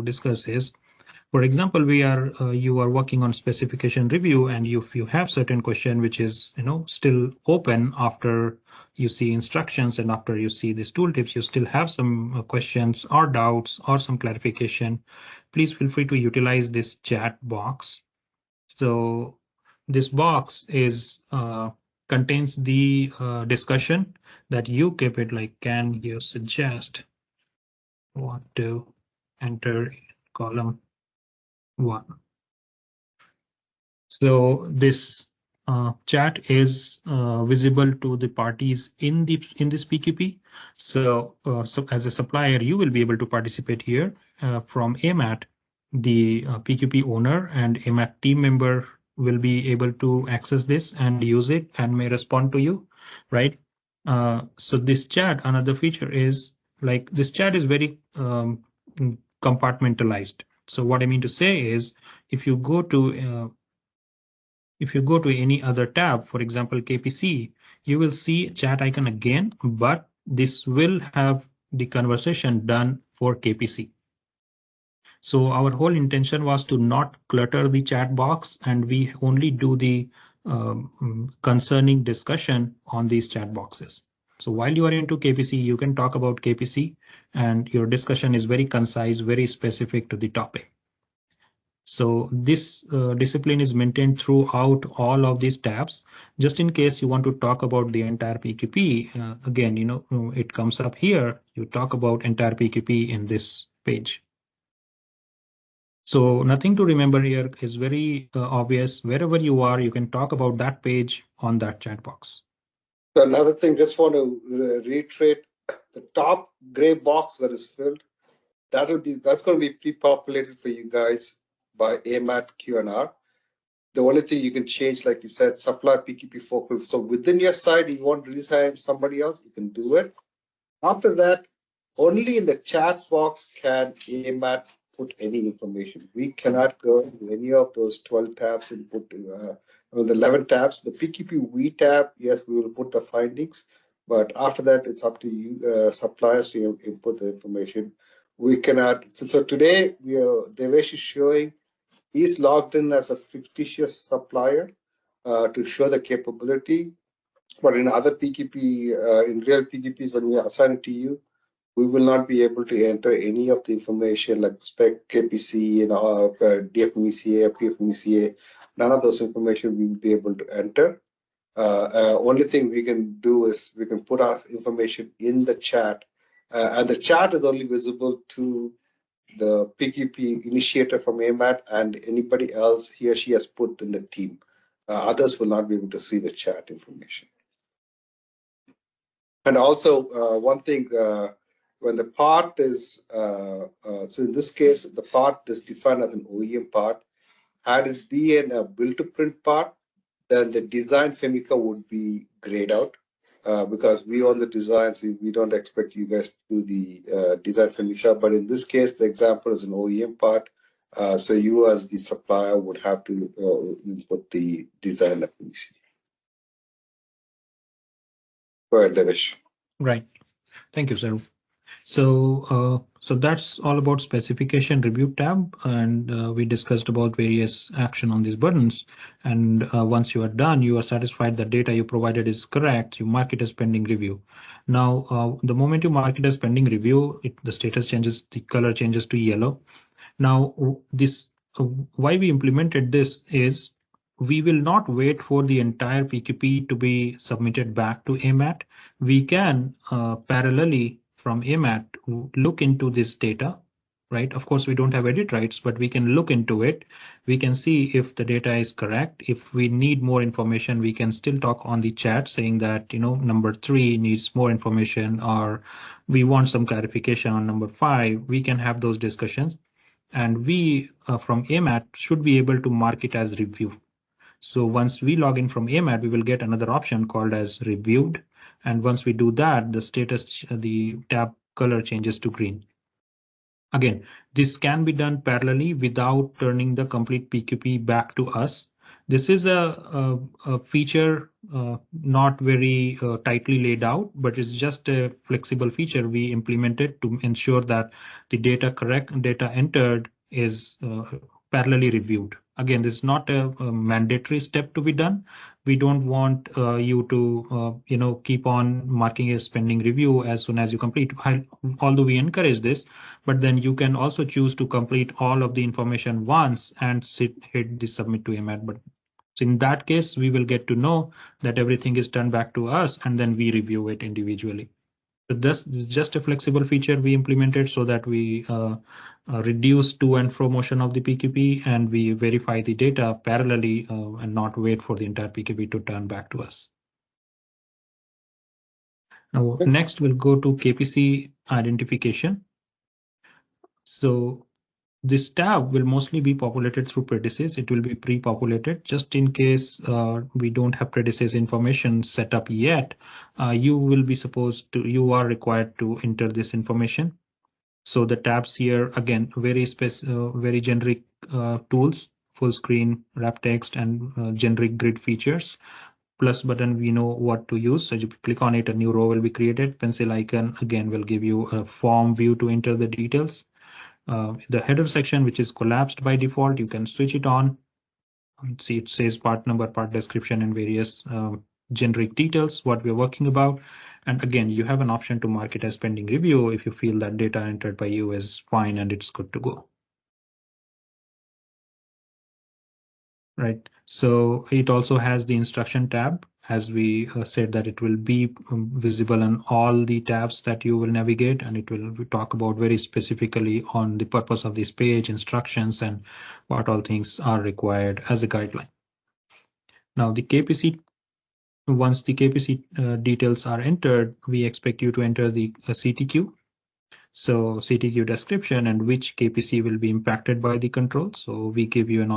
discuss is, for example, you are working on specification review, and if you have certain question which is still open after you see instructions and after you see these tooltips, you still have some questions or doubts or some clarification, please feel free to utilize this chat box. So this box is contains the discussion that you keep it, like, can you suggest what to enter in column 1. So this chat is visible to the parties in this PQP. So as a supplier, you will be able to participate here from AMAT. The PQP owner and AMAT team member will be able to access this and use it and may respond to you, right? So this chat, another feature is, like, this chat is very compartmentalized. So what I mean to say is, if you go to any other tab, for example, KPC, you will see chat icon again, but this will have the conversation done for KPC. So our whole intention was to not clutter the chat box, and we only do the concerning discussion on these chat boxes. So while you are into KPC, you can talk about KPC, and your discussion is very concise, very specific to the topic. So this discipline is maintained throughout all of these tabs. Just in case you want to talk about the entire PQP, again, it comes up here. You talk about entire PQP in this page. So nothing to remember here, is very obvious. Wherever you are, you can talk about that page on that chat box. So another thing, just want to reiterate, the top gray box that is filled, that's going to be pre-populated for you guys by AMAT Q&R. The only thing you can change, like you said, supply PQP focal. So within your site, you want to reassign somebody else, you can do it. After that, only in the chat box can AMAT put any information. We cannot go into any of those 12 tabs and put the 11 tabs. The PQP tab, yes, we will put the findings, but after that, it's up to you, suppliers, to input the information. We cannot. So today, Devesh is showing he's logged in as a fictitious supplier to show the capability. But in other PQP, in real PQPs, when we assign it to you, we will not be able to enter any of the information like spec, KPC, DFMECA, PFMECA. None of those information we will be able to enter. Only thing we can do is we can put our information in the chat, and the chat is only visible to the PQP initiator from AMAT and anybody else he or she has put in the team. Others will not be able to see the chat information. And also, one thing, when the part is, so in this case, the part is defined as an OEM part. Had it be a build-to-print part, then the design FEMICA would be grayed out. Because we own the designs, we don't expect you guys to do the design FEMICA. But in this case, the example is an OEM part. So you as the supplier would have to input the design FEMICA. Go ahead, Devesh. Right. Thank you, sir. So that's all about specification review tab, and we discussed about various action on these buttons. And once you are done, you are satisfied that data you provided is correct, you mark it as pending review. Now, the moment you mark it as pending review, the status changes, the color changes to yellow. Now, this why we implemented this is we will not wait for the entire PQP to be submitted back to AMAT. We can parallelly from AMAT look into this data, right? Of course, we don't have edit rights, but we can look into it. We can see if the data is correct. If we need more information, we can still talk on the chat saying that, number 3 needs more information, or we want some clarification on number 5. We can have those discussions. And we from AMAT should be able to mark it as review. So once we log in from AMAT, we will get another option called as reviewed. And once we do that, the status, the tab color changes to green. Again, this can be done parallelly without turning the complete PQP back to us. This is a feature not very tightly laid out, but it's just a flexible feature we implemented to ensure that the data entered is parallelly reviewed. Again, this is not a mandatory step to be done. We don't want you to keep on marking as pending review as soon as you complete. Although we encourage this, but then you can also choose to complete all of the information once and hit the submit to AMAT button. So in that case, we will get to know that everything is turned back to us, and then we review it individually. So this is just a flexible feature we implemented so that we reduce to and fro motion of the PQP, and we verify the data parallelly and not wait for the entire PQP to turn back to us. Now, next we'll go to KPC identification. So this tab will mostly be populated through predecessors. It will be pre-populated just in case we don't have predecessor information set up yet. You are required to enter this information. So the tabs here, again, very generic tools, full screen, wrap text, and generic grid features. Plus button, we know what to use. So you click on it, a new row will be created. Pencil icon, again, will give you a form view to enter the details. The header section, which is collapsed by default, you can switch it on. See, it says part number, part description, and various generic details, what we're working about. And again, you have an option to mark it as pending review if you feel that data entered by you is fine and it's good to go. Right. So it also has the instruction tab, as we said that it will be visible on all the tabs that you will navigate, and it will talk about very specifically on the purpose of this page, instructions, and what all things are required as a guideline. Now the KPC, once the KPC details are entered, we expect you to enter the CTQ. So CTQ description and which KPC will be impacted by the control. So we give you an